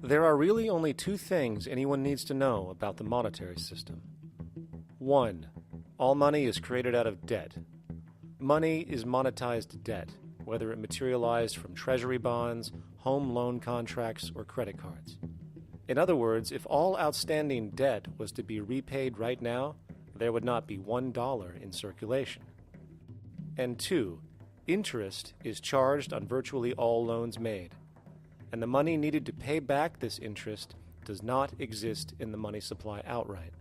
There are really only two things anyone needs to know about the monetary system. 1. All money is created out of debt. Money is monetized debt, whether it materialized from treasury bonds, home loan contracts, or credit cards. In other words, if all outstanding debt was to be repaid right now, there would not be $1 in circulation. And 2. Interest is charged on virtually all loans made, and the money needed to pay back this interest does not exist in the money supply outright.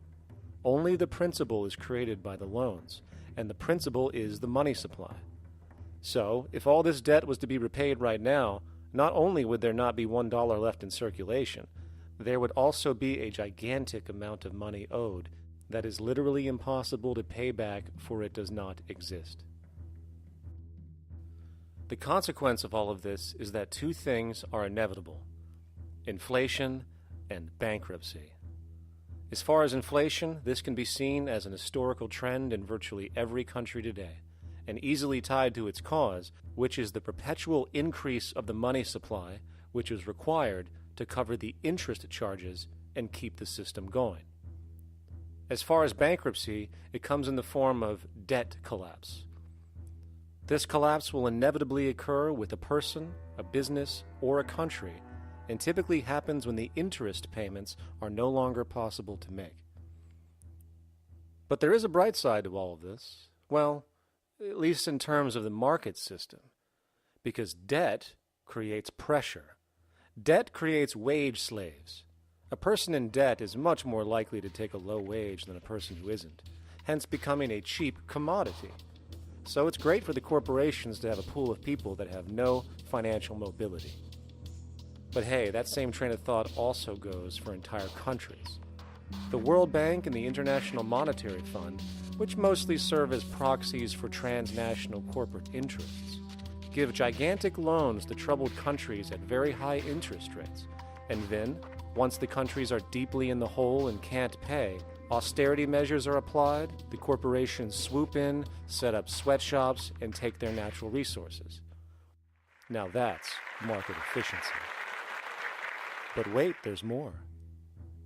Only the principal is created by the loans, and the principal is the money supply. So, if all this debt was to be repaid right now, not only would there not be $1 left in circulation, there would also be a gigantic amount of money owed that is literally impossible to pay back, for it does not exist. The consequence of all of this is that two things are inevitable: inflation and bankruptcy. As far as inflation, this can be seen as an historical trend in virtually every country today, and easily tied to its cause, which is the perpetual increase of the money supply, which is required to cover the interest charges and keep the system going. As far as bankruptcy, it comes in the form of debt collapse. This collapse will inevitably occur with a person, a business, or a country, and typically happens when the interest payments are no longer possible to make. But there is a bright side to all of this. Well, at least in terms of the market system, because debt creates pressure. Debt creates wage slaves. A person in debt is much more likely to take a low wage than a person who isn't, hence becoming a cheap commodity. So it's great for the corporations to have a pool of people that have no financial mobility. But hey, that same train of thought also goes for entire countries. The World Bank and the International Monetary Fund, which mostly serve as proxies for transnational corporate interests, give gigantic loans to troubled countries at very high interest rates. And then, once the countries are deeply in the hole and can't pay, austerity measures are applied, the corporations swoop in, set up sweatshops, and take their natural resources. Now that's market efficiency. But wait, there's more.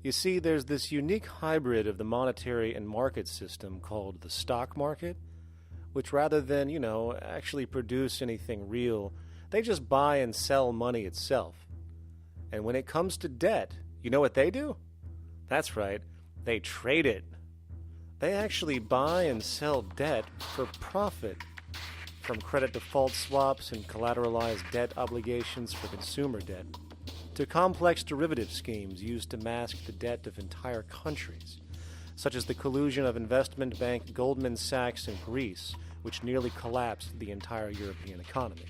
You see, there's this unique hybrid of the monetary and market system called the stock market, which rather than, actually produce anything real, they just buy and sell money itself. And when it comes to debt, you know what they do? That's right, they trade it. They actually buy and sell debt for profit, from credit default swaps and collateralized debt obligations for consumer debt, to complex derivative schemes used to mask the debt of entire countries, such as the collusion of investment bank Goldman Sachs in Greece, which nearly collapsed the entire European economy.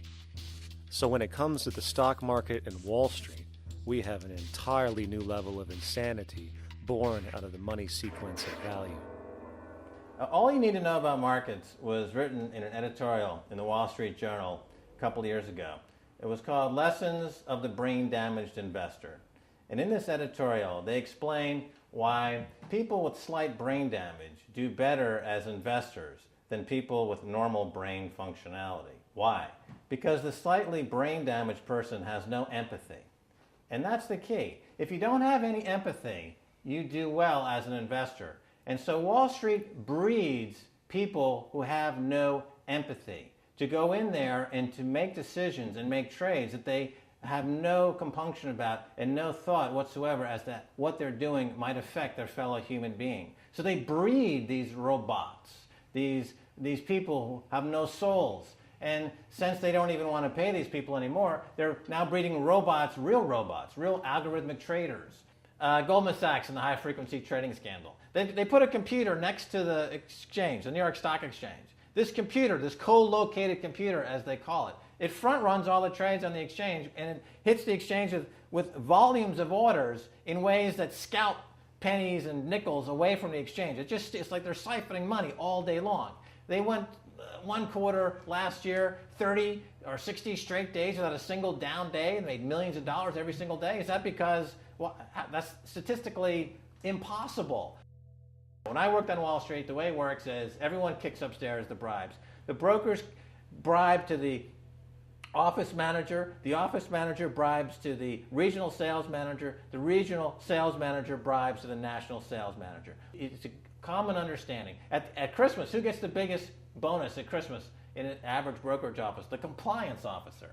So when it comes to the stock market and Wall Street, we have an entirely new level of insanity born out of the money sequence of value. All you need to know about markets was written in an editorial in the Wall Street Journal a couple of years ago. It was called Lessons of the Brain-Damaged Investor. And in this editorial, they explain why people with slight brain damage do better as investors than people with normal brain functionality. Why? Because the slightly brain-damaged person has no empathy. And that's the key. If you don't have any empathy, you do well as an investor. And so Wall Street breeds people who have no empathy to go in there and to make decisions and make trades that they have no compunction about and no thought whatsoever as to what they're doing might affect their fellow human being. So they breed these robots, these people who have no souls. And since they don't even want to pay these people anymore, they're now breeding robots, real algorithmic traders. Goldman Sachs and the high-frequency trading scandal. They put a computer next to the exchange, the New York Stock Exchange. This computer, this co-located computer, as they call it, it front runs all the trades on the exchange, and it hits the exchange with volumes of orders in ways that scout pennies and nickels away from the exchange. It's like they're siphoning money all day long. They went one quarter last year, 30 or 60 straight days without a single down day, and made millions of dollars every single day. Is that because, well, that's statistically impossible. When I worked on Wall Street, the way it works is everyone kicks upstairs the bribes. The brokers bribe to the office manager, the office manager bribes to the regional sales manager, the regional sales manager bribes to the national sales manager. It's a common understanding. At Christmas, who gets the biggest bonus at Christmas in an average brokerage office? The compliance officer.